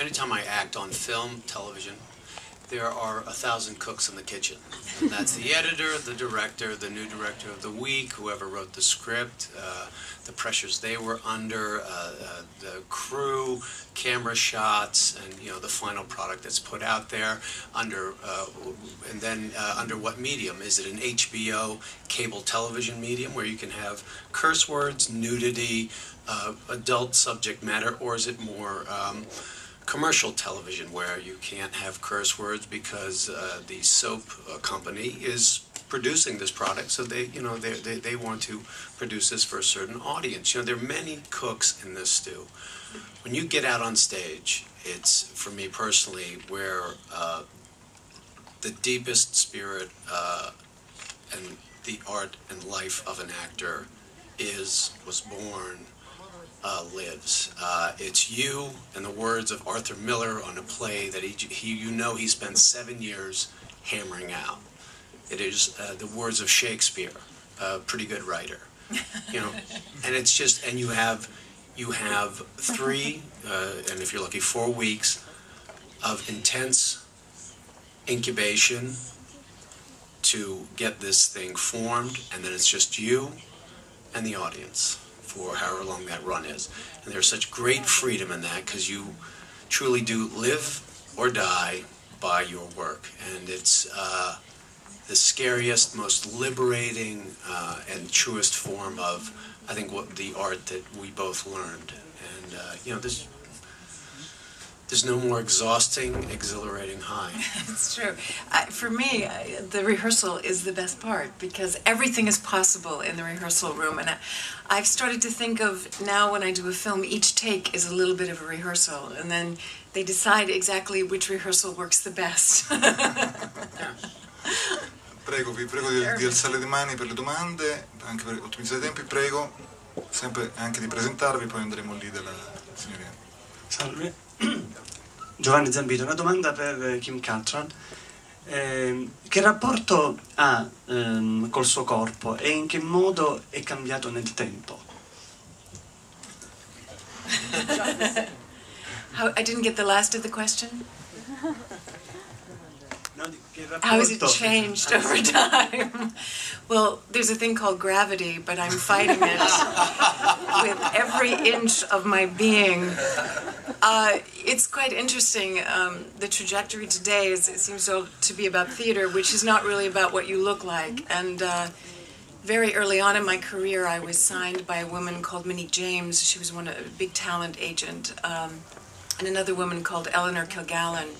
anytime I act on film, television, there are 1,000 cooks in the kitchen. And that's the editor, the director, the new director of the week, whoever wrote the script, the pressures they were under, the crew, camera shots, and the final product that's put out there. Under what medium? Is it an HBO cable television medium where you can have curse words, nudity, adult subject matter, or is it more commercial television where you can't have curse words because the soap company is producing this product, so they want to produce this for a certain audience. There are many cooks in this stew. When you get out on stage, it's, for me personally, where the deepest spirit and the art and life of an actor was born, lives. It's you, and the words of Arthur Miller on a play that he spent 7 years hammering out. It is the words of Shakespeare, a pretty good writer, and it's just, and you have 3, and if you're lucky, 4 weeks of intense incubation to get this thing formed, and then it's just you and the audience for however long that run is. And there's such great freedom in that, because you truly do live or die by your work. And it's the scariest, most liberating, and truest form of, I think, what the art that we both learned. And there's no more exhausting, exhilarating high. It's true. For me, the rehearsal is the best part, because everything is possible in the rehearsal room. And I've started to think of, now when I do a film, each take is a little bit of a rehearsal, and then they decide exactly which rehearsal works the best. Prego, vi prego di alzare le mani per le domande, anche per ottimizzare i tempi. Prego, sempre anche di presentarvi, poi andremo lì dalla signorina. Salve. Giovanni Zambito, una domanda per Kim Cattrall. Che rapporto ha col suo corpo e in che modo è cambiato nel tempo? I didn't get the last of the question. How has it changed over time? Well, there's a thing called gravity, but I'm fighting it with every inch of my being. It's quite interesting. The trajectory today it seems to be about theater, which is not really about what you look like. And very early on in my career, I was signed by a woman called Monique James. She was a big talent agent, and another woman called Eleanor Kilgallen.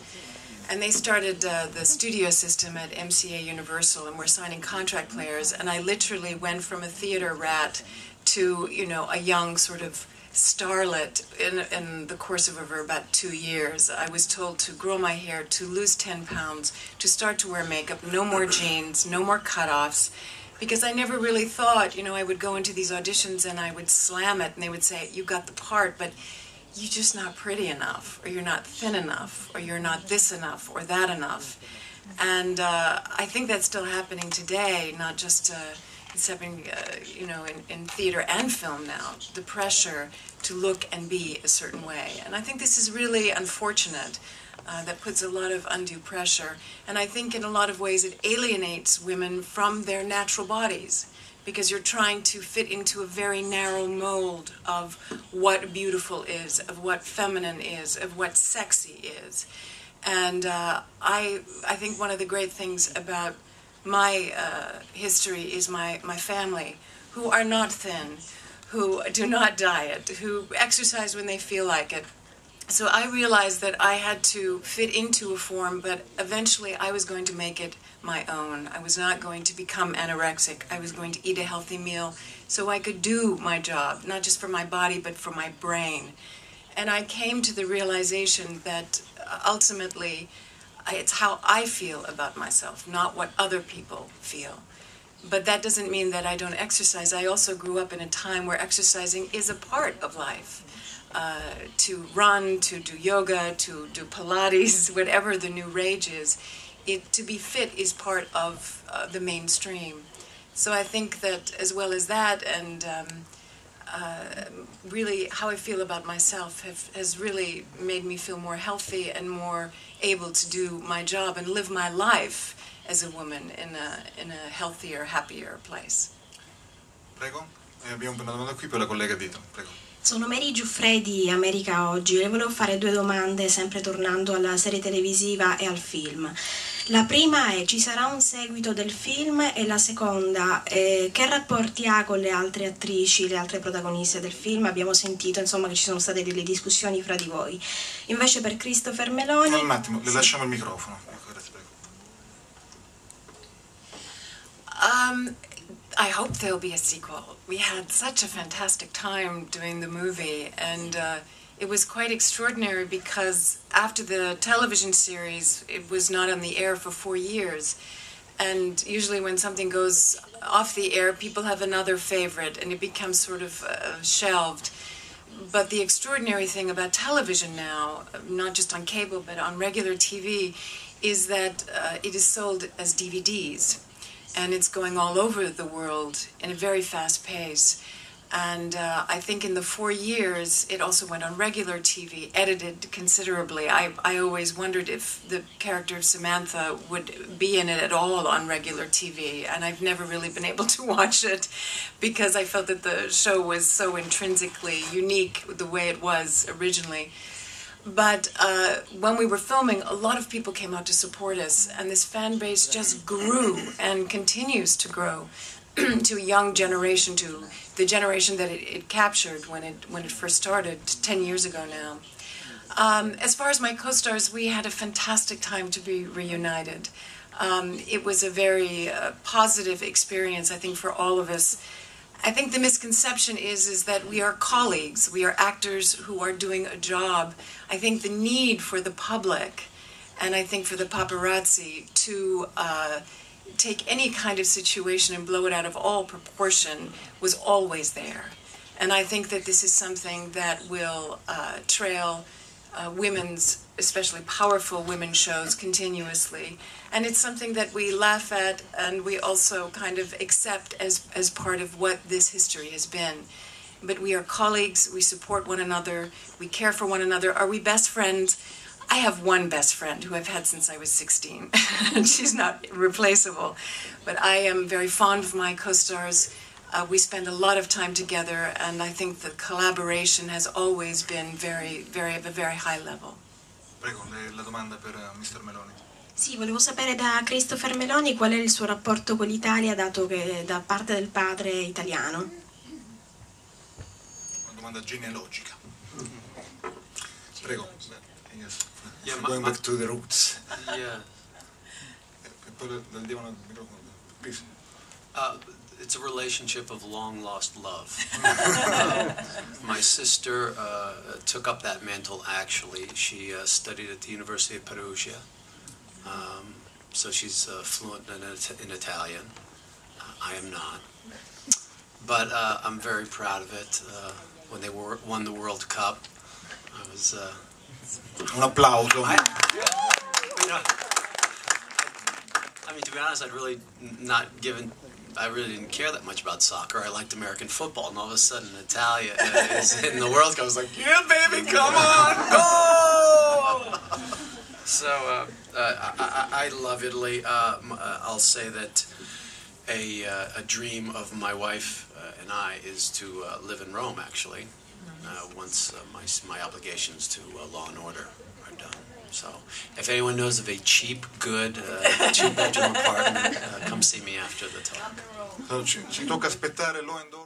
And they started the studio system at MCA Universal, and we're signing contract players. And I literally went from a theater rat to, a young sort of starlet in the course of over about 2 years. I was told to grow my hair, to lose 10 pounds, to start to wear makeup, no more jeans, no more cutoffs, because I never really thought, I would go into these auditions and I would slam it, and they would say, you got the part, but you're just not pretty enough, or you're not thin enough, or you're not this enough, or that enough. And I think that's still happening today, not just it's happening, in theater and film now, the pressure to look and be a certain way. And I think this is really unfortunate. That puts a lot of undue pressure. And I think in a lot of ways it alienates women from their natural bodies, because you're trying to fit into a very narrow mold of what beautiful is, of what feminine is, of what sexy is. And I think one of the great things about my history is my family, who are not thin, who do not diet, who exercise when they feel like it. So I realized that I had to fit into a form, but eventually I was going to make it my own. I was not going to become anorexic. I was going to eat a healthy meal so I could do my job, not just for my body, but for my brain. And I came to the realization that ultimately it's how I feel about myself, not what other people feel. But that doesn't mean that I don't exercise. I also grew up in a time where exercising is a part of life. To run, to do yoga, to do Pilates, whatever the new rage is, to be fit is part of the mainstream. So I think that as well as that, and really how I feel about myself has really made me feel more healthy and more able to do my job and live my life as a woman in a healthier, happier place. Prego, abbiamo una domanda qui per la collega Dito, prego. Sono Mary Giuffre di America Oggi. Le volevo fare due domande, sempre tornando alla serie televisiva e al film. La prima è: ci sarà un seguito del film? E la seconda, che rapporti ha con le altre attrici, le altre protagoniste del film? Abbiamo sentito, insomma, che ci sono state delle discussioni fra di voi. Invece per Christopher Meloni... Un attimo, le lasciamo il microfono. Grazie, prego. I hope there'll be a sequel. We had such a fantastic time doing the movie, and it was quite extraordinary because after the television series, it was not on the air for 4 years. And usually when something goes off the air, people have another favorite, and it becomes sort of shelved. But the extraordinary thing about television now, not just on cable, but on regular TV, is that it is sold as DVDs. And it's going all over the world in a very fast pace. And I think in the 4 years, it also went on regular TV, edited considerably. I always wondered if the character of Samantha would be in it at all on regular TV, and I've never really been able to watch it because I felt that the show was so intrinsically unique the way it was originally. But when we were filming, a lot of people came out to support us, and this fan base just grew and continues to grow to a young generation, to the generation that it captured when it first started 10 years ago now. As far as my co-stars, we had a fantastic time to be reunited. It was a very positive experience, I think, for all of us. I think the misconception is that we are colleagues, we are actors who are doing a job. I think the need for the public, and I think for the paparazzi, to take any kind of situation and blow it out of all proportion was always there. And I think that this is something that will trail women's, especially powerful women's shows continuously. And it's something that we laugh at and we also kind of accept as part of what this history has been. But we are colleagues, we support one another, we care for one another. Are we best friends? I have one best friend who I've had since I was 16. She's not replaceable. But I am very fond of my co-stars. We spend a lot of time together, and I think the collaboration has always been of a very high level. Prego, la domanda per Mr. Meloni. Sì, volevo sapere da Christopher Meloni qual è il suo rapporto con l'Italia, dato che da parte del padre è italiano. Una domanda genealogica. Prego. Yes. Yeah, Going back to the roots. Yeah. Please. It's a relationship of long lost love. My sister took up that mantle actually. She studied at the University of Perugia. So she's fluent in Italian. I am not. But I'm very proud of it. When they won the World Cup, I was... Un applauso. I mean, to be honest, I'd really I really didn't care that much about soccer. I liked American football, and all of a sudden Italia is in the World Cup. I was like, yeah, baby, come on, go! So I love Italy. I'll say that a dream of my wife and I is to live in Rome, actually, once my obligations to Law and Order are done. So, if anyone knows of a cheap, good, two-bedroom apartment, come see me after the talk. Ci tocca aspettare Law and Order.